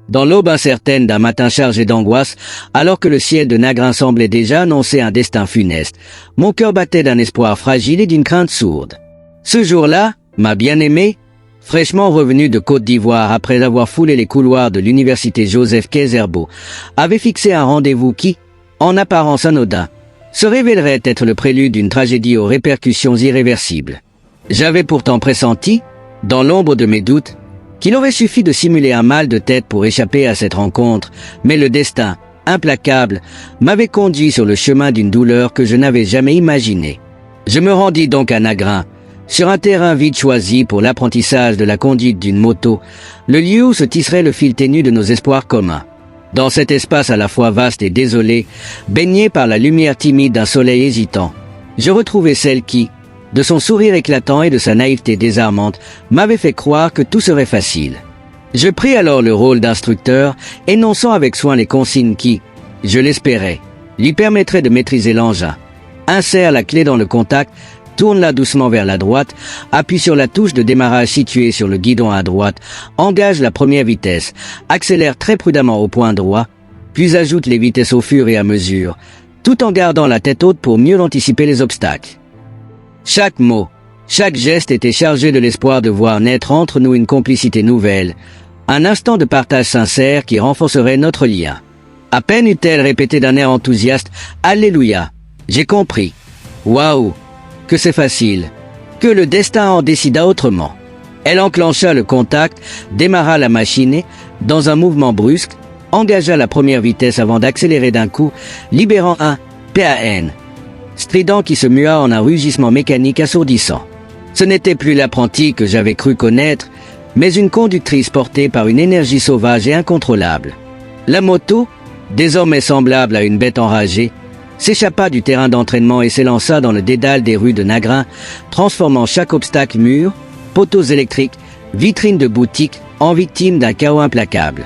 Dans l'aube incertaine d'un matin chargé d'angoisse, alors que le ciel de Nagrin semblait déjà annoncer un destin funeste, mon cœur battait d'un espoir fragile et d'une crainte sourde. Ce jour-là, ma bien-aimée, fraîchement revenue de Côte d'Ivoire après avoir foulé les couloirs de l'université Joseph Kayserbo, avait fixé un rendez-vous qui, en apparence anodin, se révélerait être le prélude d'une tragédie aux répercussions irréversibles. J'avais pourtant pressenti, dans l'ombre de mes doutes, qu'il aurait suffi de simuler un mal de tête pour échapper à cette rencontre, mais le destin, implacable, m'avait conduit sur le chemin d'une douleur que je n'avais jamais imaginée. Je me rendis donc à Nagrin, sur un terrain vide choisi pour l'apprentissage de la conduite d'une moto, le lieu où se tisserait le fil ténu de nos espoirs communs. Dans cet espace à la fois vaste et désolé, baigné par la lumière timide d'un soleil hésitant, je retrouvai celle qui, de son sourire éclatant et de sa naïveté désarmante, m'avait fait croire que tout serait facile. Je pris alors le rôle d'instructeur, énonçant avec soin les consignes qui, je l'espérais, lui permettraient de maîtriser l'engin. Insère la clé dans le contact, tourne-la doucement vers la droite, appuie sur la touche de démarrage située sur le guidon à droite, engage la première vitesse, accélère très prudemment au point droit, puis ajoute les vitesses au fur et à mesure, tout en gardant la tête haute pour mieux anticiper les obstacles. Chaque mot, chaque geste était chargé de l'espoir de voir naître entre nous une complicité nouvelle, un instant de partage sincère qui renforcerait notre lien. À peine eut-elle répété d'un air enthousiaste « Alléluia !» J'ai compris. Waouh ! Que c'est facile. Que le destin en décida autrement. Elle enclencha le contact, démarra la machine et, dans un mouvement brusque, engagea la première vitesse avant d'accélérer d'un coup, libérant un PAN. Strident qui se mua en un rugissement mécanique assourdissant. Ce n'était plus l'apprenti que j'avais cru connaître, mais une conductrice portée par une énergie sauvage et incontrôlable. La moto, désormais semblable à une bête enragée, s'échappa du terrain d'entraînement et s'élança dans le dédale des rues de Nagrin, transformant chaque obstacle mur, poteaux électriques, vitrines de boutiques, en victime d'un chaos implacable.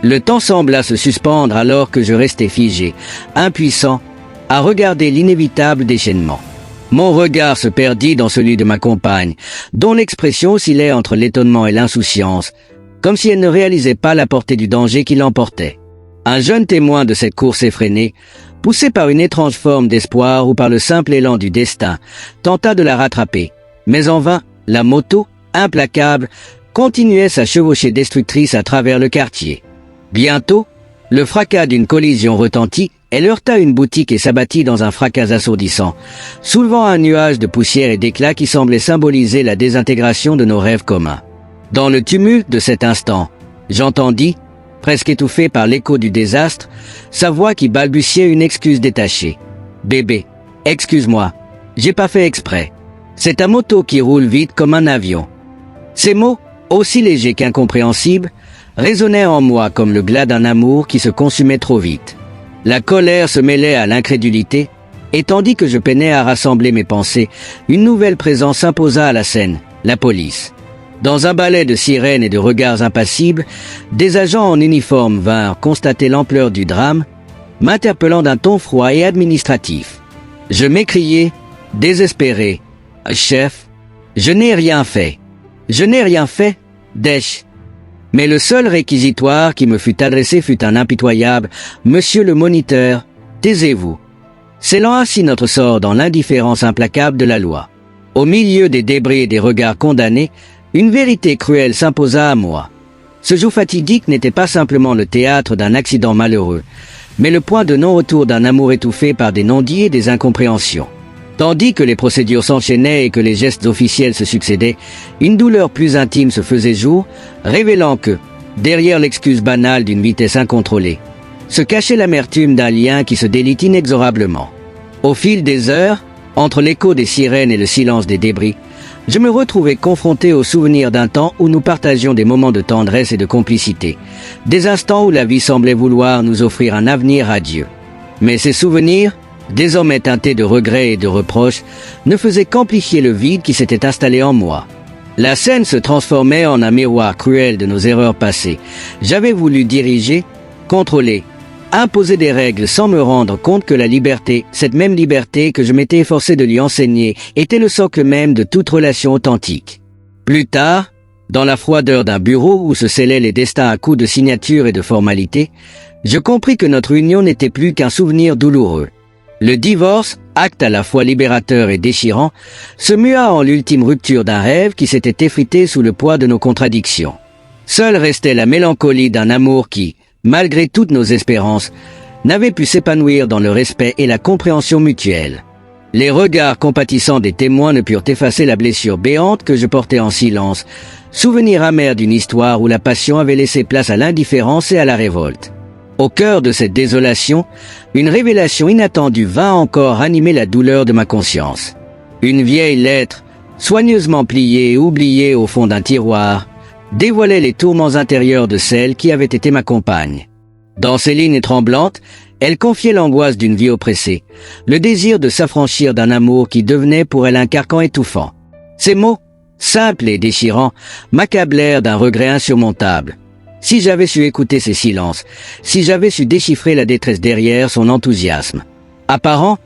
Le temps sembla se suspendre alors que je restais figé, impuissant, à regarder l'inévitable déchaînement. Mon regard se perdit dans celui de ma compagne, dont l'expression oscillait entre l'étonnement et l'insouciance, comme si elle ne réalisait pas la portée du danger qui l'emportait. Un jeune témoin de cette course effrénée, poussé par une étrange forme d'espoir ou par le simple élan du destin, tenta de la rattraper, mais en vain, la moto, implacable, continuait sa chevauchée destructrice à travers le quartier. Bientôt, le fracas d'une collision retentit. Elle heurta une boutique et s'abattit dans un fracas assourdissant, soulevant un nuage de poussière et d'éclats qui semblait symboliser la désintégration de nos rêves communs. Dans le tumulte de cet instant, j'entendis, presque étouffé par l'écho du désastre, sa voix qui balbutiait une excuse détachée. « Bébé, excuse-moi, j'ai pas fait exprès. C'est ta moto qui roule vite comme un avion. » Ces mots, aussi légers qu'incompréhensibles, résonnaient en moi comme le glas d'un amour qui se consumait trop vite. La colère se mêlait à l'incrédulité, et tandis que je peinais à rassembler mes pensées, une nouvelle présence s'imposa à la scène, la police. Dans un balai de sirènes et de regards impassibles, des agents en uniforme vinrent constater l'ampleur du drame, m'interpellant d'un ton froid et administratif. Je m'écriai, désespéré, « Chef, je n'ai rien fait. Je n'ai rien fait, Dèche. » Mais le seul réquisitoire qui me fut adressé fut un impitoyable « Monsieur le moniteur, taisez-vous » scellant ainsi notre sort dans l'indifférence implacable de la loi. Au milieu des débris et des regards condamnés, une vérité cruelle s'imposa à moi. Ce jour fatidique n'était pas simplement le théâtre d'un accident malheureux, mais le point de non-retour d'un amour étouffé par des non-dits et des incompréhensions. Tandis que les procédures s'enchaînaient et que les gestes officiels se succédaient, une douleur plus intime se faisait jour, révélant que, derrière l'excuse banale d'une vitesse incontrôlée, se cachait l'amertume d'un lien qui se délite inexorablement. Au fil des heures, entre l'écho des sirènes et le silence des débris, je me retrouvais confronté au souvenir d'un temps où nous partagions des moments de tendresse et de complicité, des instants où la vie semblait vouloir nous offrir un avenir radieux. Mais ces souvenirs, désormais teintés de regrets et de reproches, ne faisaient qu'amplifier le vide qui s'était installé en moi. La scène se transformait en un miroir cruel de nos erreurs passées. J'avais voulu diriger, contrôler, imposer des règles sans me rendre compte que la liberté, cette même liberté que je m'étais efforcé de lui enseigner, était le socle même de toute relation authentique. Plus tard, Dans la froideur d'un bureau où se scellaient les destins à coups de signatures et de formalités, je compris que notre union n'était plus qu'un souvenir douloureux. Le divorce, acte à la fois libérateur et déchirant, se mua en l'ultime rupture d'un rêve qui s'était effrité sous le poids de nos contradictions. Seule restait la mélancolie d'un amour qui, malgré toutes nos espérances, n'avait pu s'épanouir dans le respect et la compréhension mutuelle. Les regards compatissants des témoins ne purent effacer la blessure béante que je portais en silence, souvenir amer d'une histoire où la passion avait laissé place à l'indifférence et à la révolte. Au cœur de cette désolation, une révélation inattendue vint encore ranimer la douleur de ma conscience. Une vieille lettre, soigneusement pliée et oubliée au fond d'un tiroir, dévoilait les tourments intérieurs de celle qui avait été ma compagne. Dans ces lignes tremblantes, elle confiait l'angoisse d'une vie oppressée, le désir de s'affranchir d'un amour qui devenait pour elle un carcan étouffant. Ces mots, simples et déchirants, m'accablèrent d'un regret insurmontable. Si j'avais su écouter ces silences, si j'avais su déchiffrer la détresse derrière son enthousiasme apparent,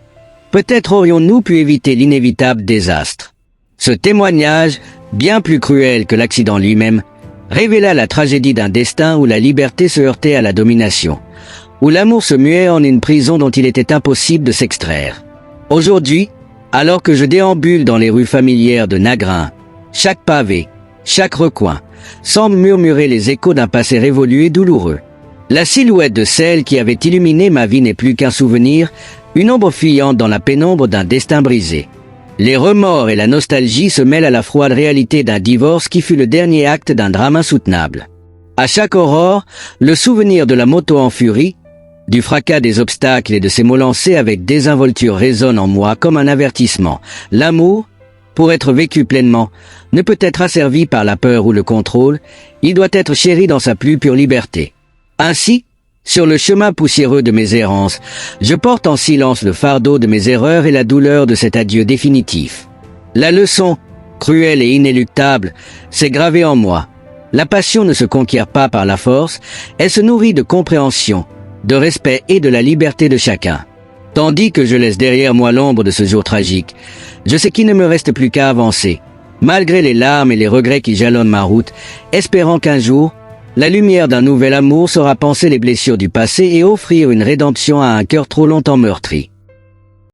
peut-être aurions-nous pu éviter l'inévitable désastre. Ce témoignage, bien plus cruel que l'accident lui-même, révéla la tragédie d'un destin où la liberté se heurtait à la domination, où l'amour se muait en une prison dont il était impossible de s'extraire. Aujourd'hui, alors que je déambule dans les rues familières de Nagrin, chaque pavé, chaque recoin, semble murmurer les échos d'un passé révolu et douloureux. La silhouette de celle qui avait illuminé ma vie n'est plus qu'un souvenir, une ombre fuyante dans la pénombre d'un destin brisé. Les remords et la nostalgie se mêlent à la froide réalité d'un divorce qui fut le dernier acte d'un drame insoutenable. À chaque aurore, le souvenir de la moto en furie, du fracas des obstacles et de ses mots lancés avec désinvolture résonne en moi comme un avertissement. L'amour, pour être vécu pleinement, ne peut être asservi par la peur ou le contrôle, il doit être chéri dans sa plus pure liberté. Ainsi, sur le chemin poussiéreux de mes errances, je porte en silence le fardeau de mes erreurs et la douleur de cet adieu définitif. La leçon, cruelle et inéluctable, s'est gravée en moi. La passion ne se conquiert pas par la force, elle se nourrit de compréhension, de respect et de la liberté de chacun. Tandis que je laisse derrière moi l'ombre de ce jour tragique, je sais qu'il ne me reste plus qu'à avancer, malgré les larmes et les regrets qui jalonnent ma route, espérant qu'un jour, la lumière d'un nouvel amour saura panser les blessures du passé et offrir une rédemption à un cœur trop longtemps meurtri.